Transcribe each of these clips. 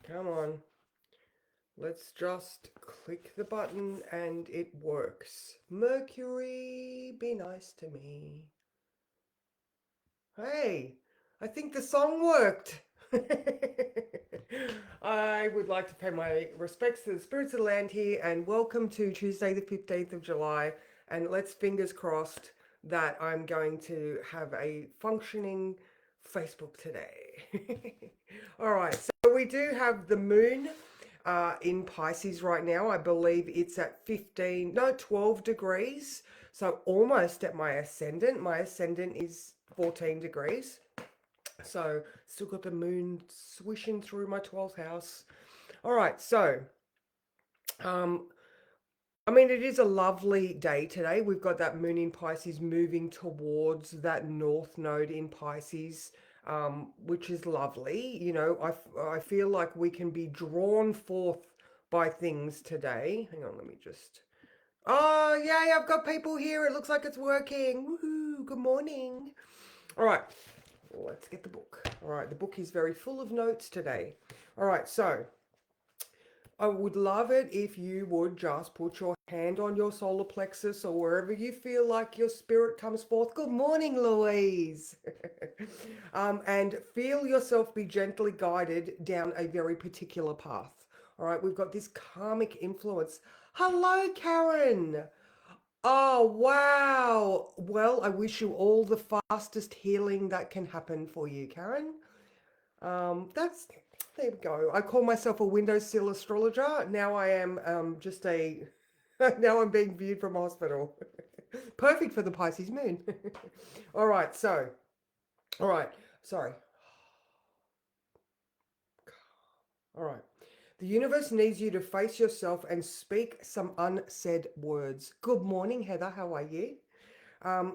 Come on. Let's just click the button and it works. Mercury, be nice to me. Hey, I think the song worked. I would like to pay my respects to the spirits of the land here and welcome to Tuesday, the 15th of July. And let's fingers crossed that I'm going to have a functioning Facebook today. All right, so we do have the moon in Pisces right now. I believe it's at 15, no, 12 degrees. So almost at my ascendant. My ascendant is 14 degrees. So still got the moon swishing through my 12th house. All right, so um I mean it is a lovely day today. We've got that moon in Pisces moving towards that north node in Pisces. Which is lovely. I feel like we can be drawn forth by things today. Hang on, let me just. Oh, yay, I've got people here. It looks like it's working. Woohoo, good morning. All right, let's get the book. All right, the book is very full of notes today. All right, so I would love it if you would just put your hand on your solar plexus or wherever you feel like your spirit comes forth. Good morning, Louise. And feel yourself be gently guided down a very particular path. All right, we've got this karmic influence. Hello, Karen. Oh, wow. Well, I wish you all the fastest healing that can happen for you, Karen. That's There we go. I call myself a windowsill astrologer. Now I am just a now I'm being viewed from a hospital. Perfect for the Pisces moon. All right, so all right, sorry. All right. The universe needs you to face yourself and speak some unsaid words. Good morning, Heather. How are you?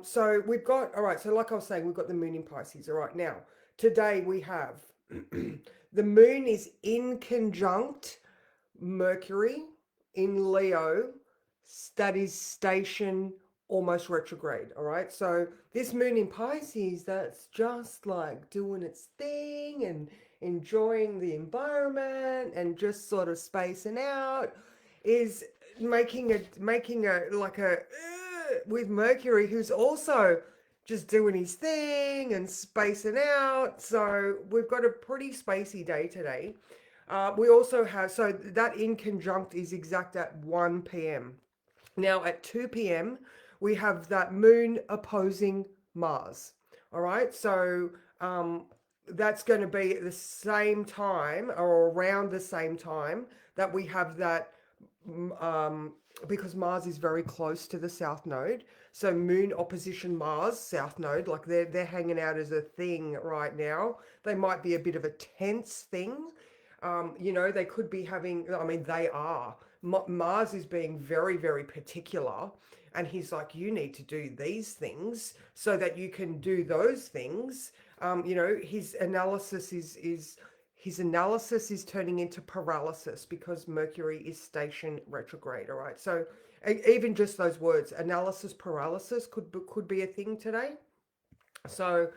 So we've got, all right, so like I was saying, we've got the moon in Pisces. All right, now, today we have the moon is in conjunct Mercury in Leo, that is station almost retrograde. All right, so this moon in Pisces, that's just like doing its thing and enjoying the environment and just sort of spacing out, is making a like a with Mercury, who's also just doing his thing and spacing out. So we've got a pretty spacey day today. We also have, so that in conjunct is exact at 1 p.m. Now at 2 p.m., we have that moon opposing Mars. All right, so that's going to be at the same time or around the same time that we have that um, because Mars is very close to the South Node. So Moon opposition Mars, South Node, like they're hanging out as a thing right now. They might be a bit of a tense thing. They could be having. I mean, they are. Mars is being very, very particular, and he's like, you need to do these things so that you can do those things. His analysis is turning into paralysis because Mercury is station retrograde. All right, so even just those words, analysis paralysis, could be a thing today. So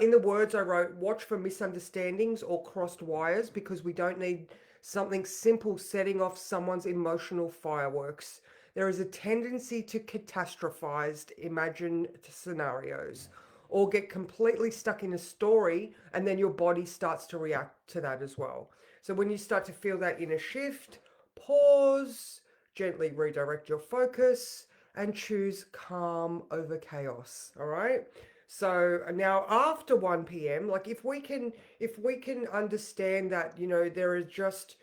in the words I wrote, watch for misunderstandings or crossed wires because we don't need something simple setting off someone's emotional fireworks. There is a tendency to catastrophize imagined scenarios or get completely stuck in a story, and then your body starts to react to that as well. So when you start to feel that inner shift, pause, gently redirect your focus, and choose calm over chaos. All right. So now after 1 p.m., like if we can understand that, there is just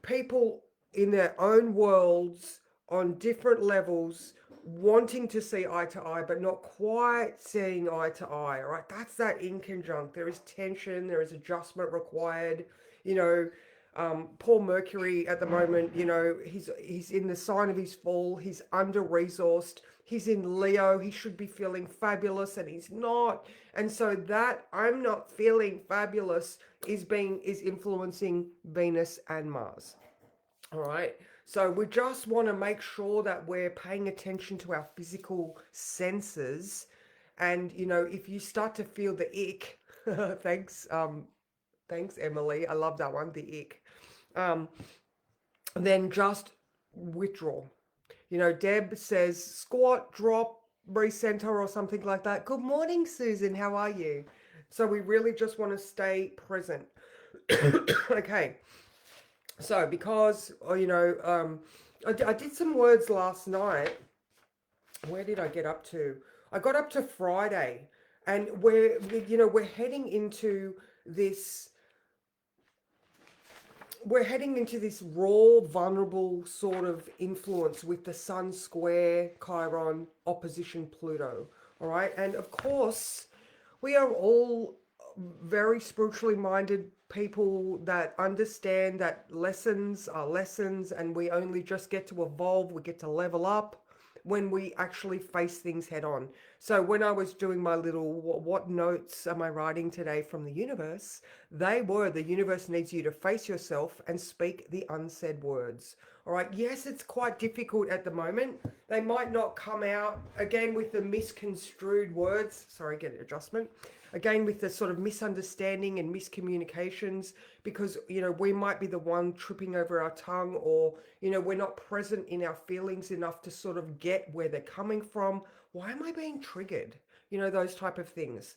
people in their own worlds on different levels wanting to see eye to eye but not quite seeing eye to eye. All right, that's that in conjunct. There is tension, there is adjustment required. you know Poor Mercury at the moment, he's in the sign of his fall. He's under resourced. He's in Leo. He should be feeling fabulous and he's not. And so that I'm not feeling fabulous is influencing Venus and Mars. All right. So we just want to make sure that we're paying attention to our physical senses. And, if you start to feel the ick, thanks, Thanks, Emily. I love that one, the ick. Um, then just withdraw. You know, Deb says squat, drop, recenter, or something like that. Good morning, Susan. How are you? So we really just want to stay present. Okay. So because I did some words last night. Where did I get up to? I got up to Friday, and we're heading into this raw, vulnerable sort of influence with the Sun square Chiron opposition Pluto. All right. And of course, we are all very spiritually minded people that understand that lessons are lessons and we only just get to evolve, we get to level up when we actually face things head on. So when I was doing my little what notes am I writing today from the universe, they were the universe needs you to face yourself and speak the unsaid words. All right. Yes, it's quite difficult at the moment. They might not come out again with the misconstrued words. Sorry, get an adjustment. Again, with the sort of misunderstanding and miscommunications, because, we might be the one tripping over our tongue, or, we're not present in our feelings enough to sort of get where they're coming from. Why am I being triggered? Those type of things.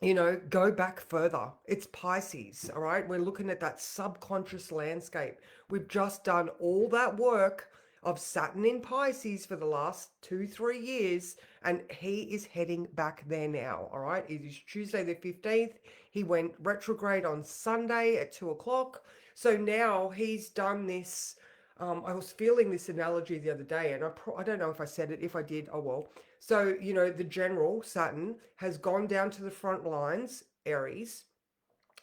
Go back further. It's Pisces, all right? We're looking at that subconscious landscape. We've just done all that work of Saturn in Pisces for the last 2-3 years, and he is heading back there now, all right? It is Tuesday the 15th. He went retrograde on Sunday at 2 o'clock. So now he's done this. I was feeling this analogy the other day, and I don't know if I said it. If I did, oh well. So, the general, Saturn, has gone down to the front lines, Aries,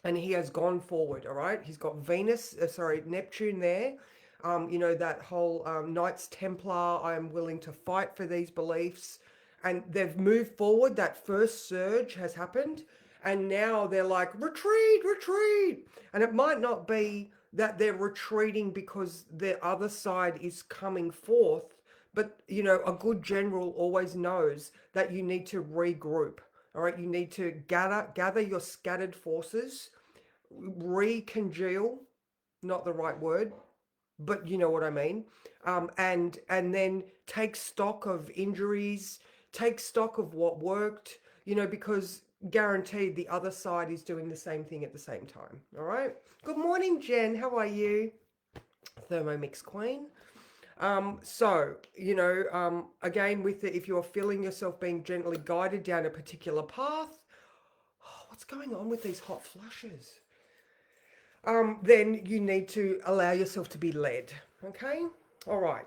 and he has gone forward, all right? He's got Neptune there. That whole Knights Templar, I am willing to fight for these beliefs. And they've moved forward. That first surge has happened. And now they're like, retreat, retreat. And it might not be that they're retreating because the other side is coming forth. But, a good general always knows that you need to regroup. All right. You need to gather your scattered forces, recongeal, not the right word, but you know what I mean. And then take stock of injuries, take stock of what worked, because guaranteed the other side is doing the same thing at the same time. All right. Good morning, Jen. How are you? Thermomix Queen. Again, if you're feeling yourself being gently guided down a particular path, what's going on with these hot flushes? Then you need to allow yourself to be led. Okay. All right.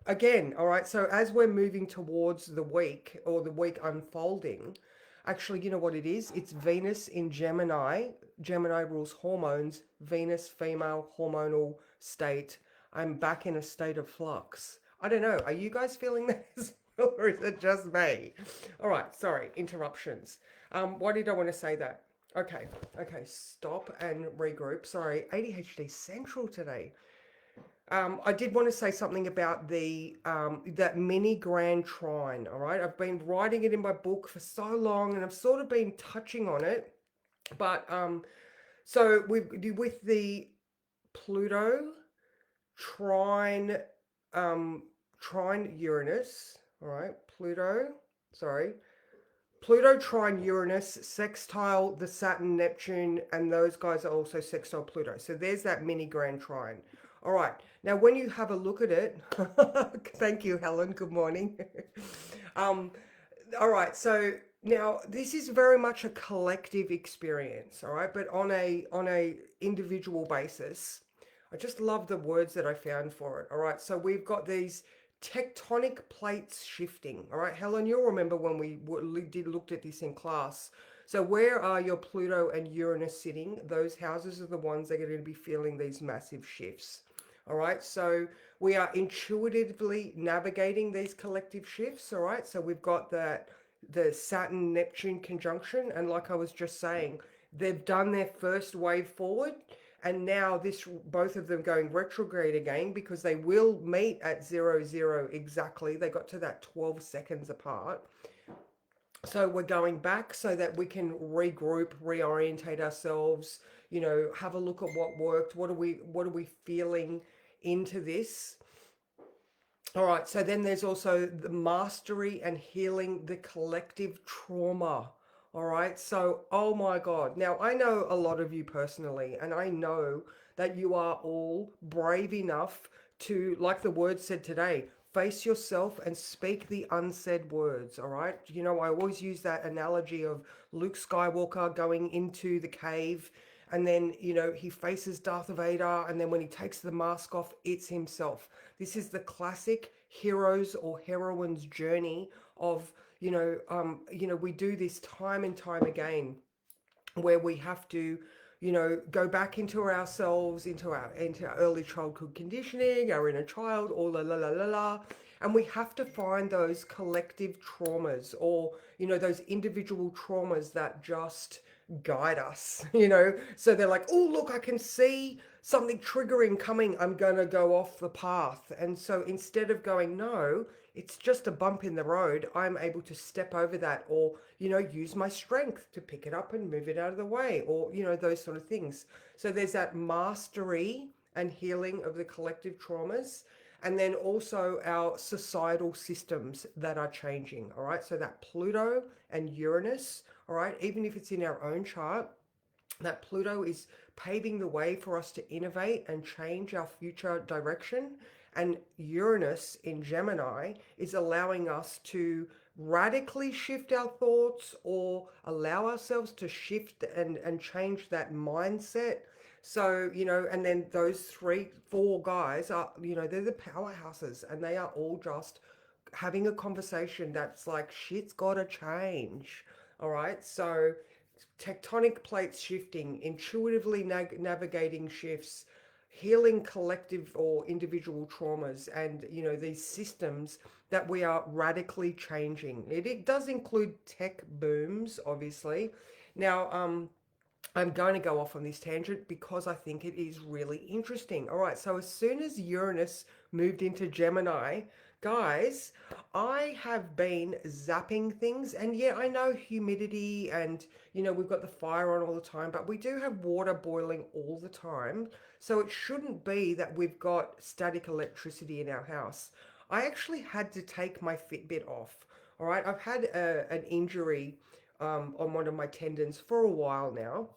Again, all right. So as we're moving towards the week or the week unfolding, actually, you know what it is? It's Venus in Gemini. Gemini rules hormones. Venus, female hormonal state. I'm back in a state of flux. I don't know. Are you guys feeling this? Or is it just me? All right. Sorry. Interruptions. Why did I want to say that? Okay, stop and regroup. Sorry, ADHD Central today. I did want to say something about the that mini grand trine. All right, I've been writing it in my book for so long, and I've sort of been touching on it. But so with the Pluto trine trine Uranus. All right, Pluto trine Uranus, sextile the Saturn, Neptune, and those guys are also sextile Pluto. So there's that mini grand trine. All right. Now, when you have a look at it, thank you, Helen. Good morning. um, all right. So now this is very much a collective experience. All right, but on a individual basis. I just love the words that I found for it. All right. So we've got these tectonic plates shifting. All right, Helen, you'll remember when we looked at this in class. So where are your Pluto and Uranus sitting? Those houses are the ones that are going to be feeling these massive shifts. All right, so we are intuitively navigating these collective shifts. All right, so we've got the Saturn Neptune conjunction, and like I was just saying, they've done their first wave forward, and now both of them going retrograde again, because they will meet at 0, 0 exactly. They got to that 12 seconds apart. So we're going back so that we can regroup, reorientate ourselves, have a look at what worked. What are we feeling into this? All right, so then there's also the mastery and healing the collective trauma. All right, so oh my God. Now, I know a lot of you personally, and I know that you are all brave enough to, like the word said today, face yourself and speak the unsaid words. All right, I always use that analogy of Luke Skywalker going into the cave. And then, he faces Darth Vader, and then when he takes the mask off, it's himself. This is the classic heroes or heroines journey of, we do this time and time again where we have to, go back into ourselves, into our early childhood conditioning, our inner child, or la la la la la. And we have to find those collective traumas, or, those individual traumas that just guide us, So they're like, oh, look, I can see something triggering coming. I'm going to go off the path. And so instead of going, no, it's just a bump in the road, I'm able to step over that, or, use my strength to pick it up and move it out of the way, or, those sort of things. So there's that mastery and healing of the collective traumas. And then also our societal systems that are changing. All right. So that Pluto and Uranus, all right, even if it's in our own chart, that Pluto is paving the way for us to innovate and change our future direction. And Uranus in Gemini is allowing us to radically shift our thoughts, or allow ourselves to shift and change that mindset. So, and then those three, four guys are, they're the powerhouses, and they are all just having a conversation that's like, shit's gotta change. All right. So, tectonic plates shifting, intuitively navigating shifts, healing collective or individual traumas, and these systems that we are radically changing. It does include tech booms, obviously. Now, I'm going to go off on this tangent because I think it is really interesting. All right, so as soon as Uranus moved into Gemini, guys, I have been zapping things. And yeah, I know humidity and, we've got the fire on all the time, but we do have water boiling all the time. So it shouldn't be that we've got static electricity in our house. I actually had to take my Fitbit off. All right, I've had an injury on one of my tendons for a while now.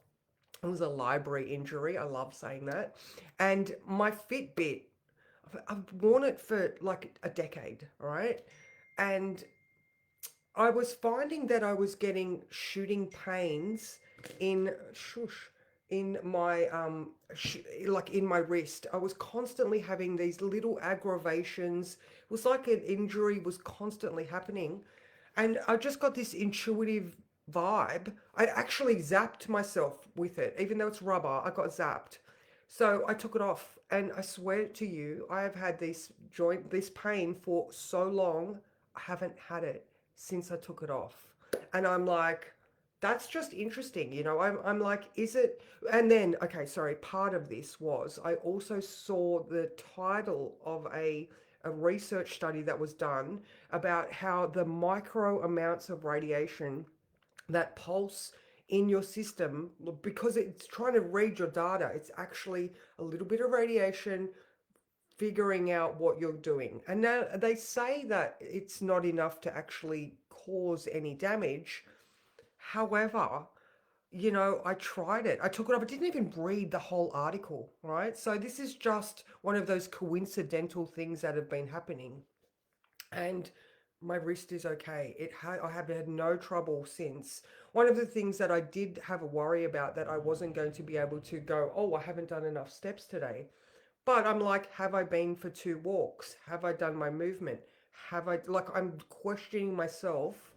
It was a library injury. I love saying that. And my Fitbit, I've worn it for like a decade, all right? And I was finding that I was getting shooting pains in shush in my like in my wrist. I was constantly having these little aggravations. It was like an injury was constantly happening, and I just got this intuitive vibe. I actually zapped myself with it, even though it's rubber. I got zapped. So I took it off, and I swear to you, I have had this pain for so long. I haven't had it since I took it off. And I'm like, that's just interesting. I'm like, is it? And then, okay, sorry, part of this was I also saw the title of a research study that was done about how the micro amounts of radiation that pulse in your system, because it's trying to read your data, it's actually a little bit of radiation figuring out what you're doing. And now they say that it's not enough to actually cause any damage. However, I tried it. I took it up. I didn't even read the whole article, right? So this is just one of those coincidental things that have been happening. And my wrist is okay. I have had no trouble since. One of the things that I did have a worry about, that I wasn't going to be able to go, oh, I haven't done enough steps today. But I'm like, have I been for 2 walks? Have I done my movement? I'm questioning myself,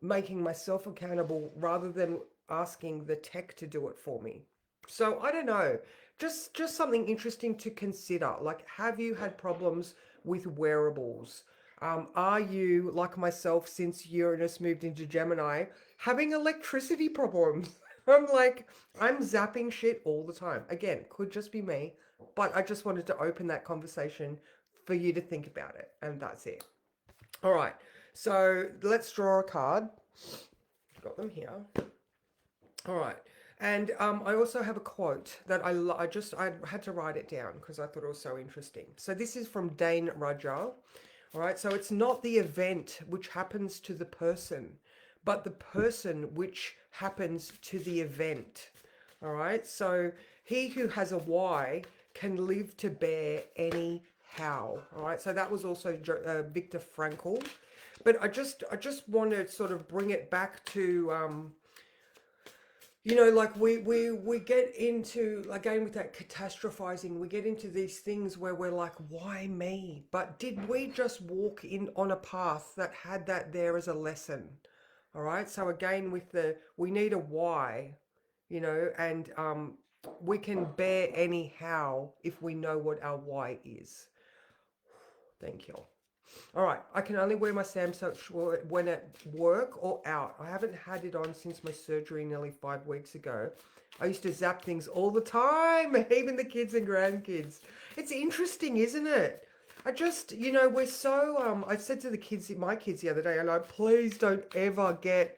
making myself accountable rather than asking the tech to do it for me. So I don't know, just something interesting to consider. Like, have you had problems with wearables? Are you, like myself, since Uranus moved into Gemini, having electricity problems? I'm like, I'm zapping shit all the time. Again, could just be me, but I just wanted to open that conversation for you to think about it, and that's it. All right, so let's draw a card. Got them here. All right. And I also have a quote that I had to write it down because I thought it was so interesting. So this is from Dane Rudger. All right. So it's not the event which happens to the person, but the person which happens to the event. All right. So he who has a why can live to bear any how. All right. So that was also Viktor Frankl. But I just want to sort of bring it back to like we get into, again, with that catastrophizing, we get into these things where we're like, why me? But did we just walk in on a path that had that there as a lesson? All right. So again, we need a why, and we can bear any how if we know what our why is. Thank you. All right, I can only wear my Samsung when at work or out. I haven't had it on since my surgery nearly 5 weeks ago. I used to zap things all the time, even the kids and grandkids. It's interesting, isn't it? I just, we're so, I said to my kids the other day, and please don't ever get,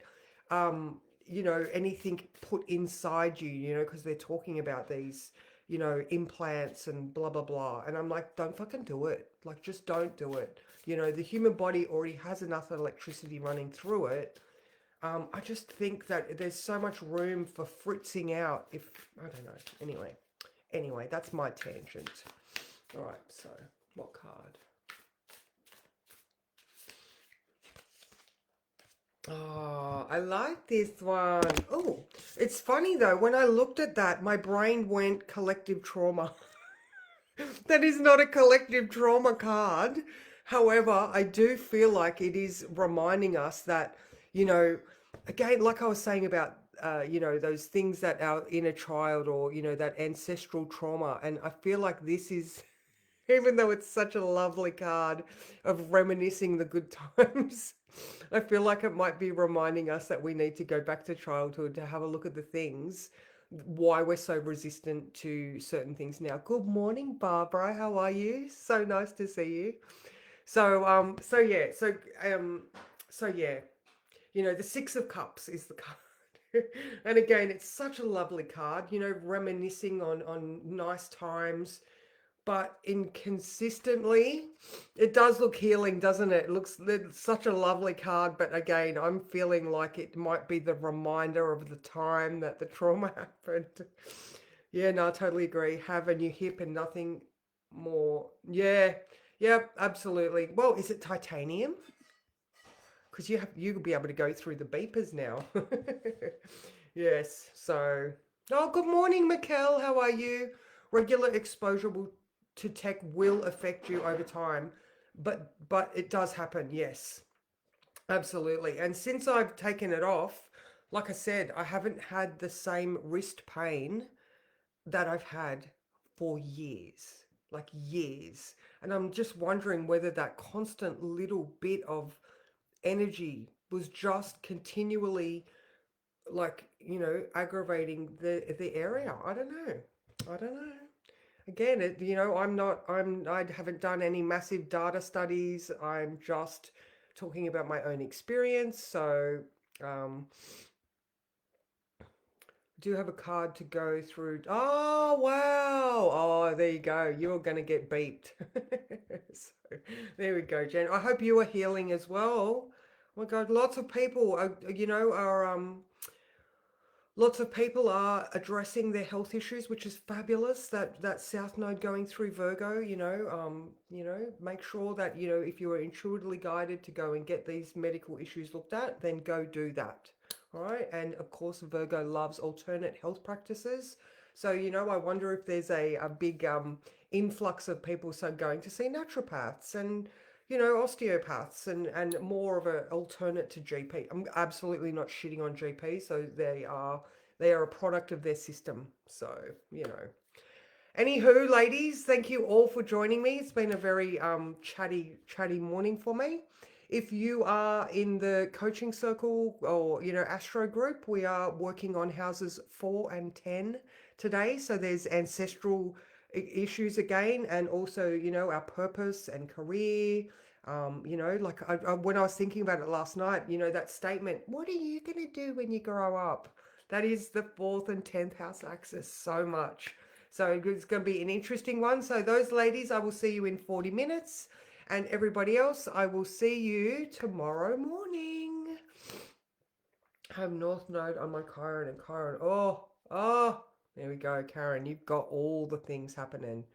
anything put inside you, because they're talking about these, implants and blah, blah, blah. And I'm like, don't fucking do it. Like, just don't do it. The human body already has enough electricity running through it. I just think that there's so much room for fritzing out if, I don't know. Anyway, that's my tangent. All right, so what card? Oh, I like this one. Oh, it's funny though. When I looked at that, my brain went collective trauma. That is not a collective trauma card. However, I do feel like it is reminding us that, you know, again, like I was saying about, those things that our inner child, or, that ancestral trauma. And I feel like this is, even though it's such a lovely card of reminiscing the good times, I feel like it might be reminding us that we need to go back to childhood to have a look at the things, why we're so resistant to certain things now. Good morning, Barbara. How are you? So nice to see you. So the Six of Cups is the card. And again, it's such a lovely card, reminiscing on nice times, but inconsistently. It does look healing, doesn't it? It's such a lovely card, but again, I'm feeling like it might be the reminder of the time that the trauma happened. Yeah, no, I totally agree. Have a new hip and nothing more. Yeah, yep, absolutely. Well, is it titanium? Because you'll be able to go through the beepers now. Yes. So, oh, good morning, Mikkel. How are you? Regular exposure to tech will affect you over time, but it does happen. Yes, absolutely. And since I've taken it off, like I said, I haven't had the same wrist pain that I've had for years, like years. And I'm just wondering whether that constant little bit of energy was just continually, like, aggravating the area. I don't know. Again, I haven't done any massive data studies. I'm just talking about my own experience. So um do have a card to go through. Oh, wow. Oh, there you go. You're going to get beeped. So, there we go, Jen. I hope you are healing as well. Oh my God, lots of people are addressing their health issues, which is fabulous. That South Node going through Virgo, make sure that, if you are intuitively guided to go and get these medical issues looked at, then go do that. All right. And of course, Virgo loves alternate health practices. So, I wonder if there's a big influx of people so going to see naturopaths and, osteopaths and more of an alternate to GP. I'm absolutely not shitting on GPs. So they are a product of their system. So, Anywho, ladies, thank you all for joining me. It's been a very chatty morning for me. If you are in the coaching circle or, Astro group, we are working on houses 4 and 10 today. So there's ancestral issues again, and also, our purpose and career, Like when I was thinking about it last night, that statement, what are you going to do when you grow up? That is the fourth and 10th house axis so much. So it's going to be an interesting one. So, those ladies, I will see you in 40 minutes. And everybody else, I will see you tomorrow morning. I have North Node on my Chiron and Chiron. Oh, there we go, Karen. You've got all the things happening.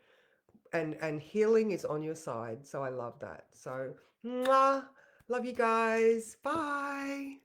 And healing is on your side. So I love that. So, mwah, love you guys. Bye.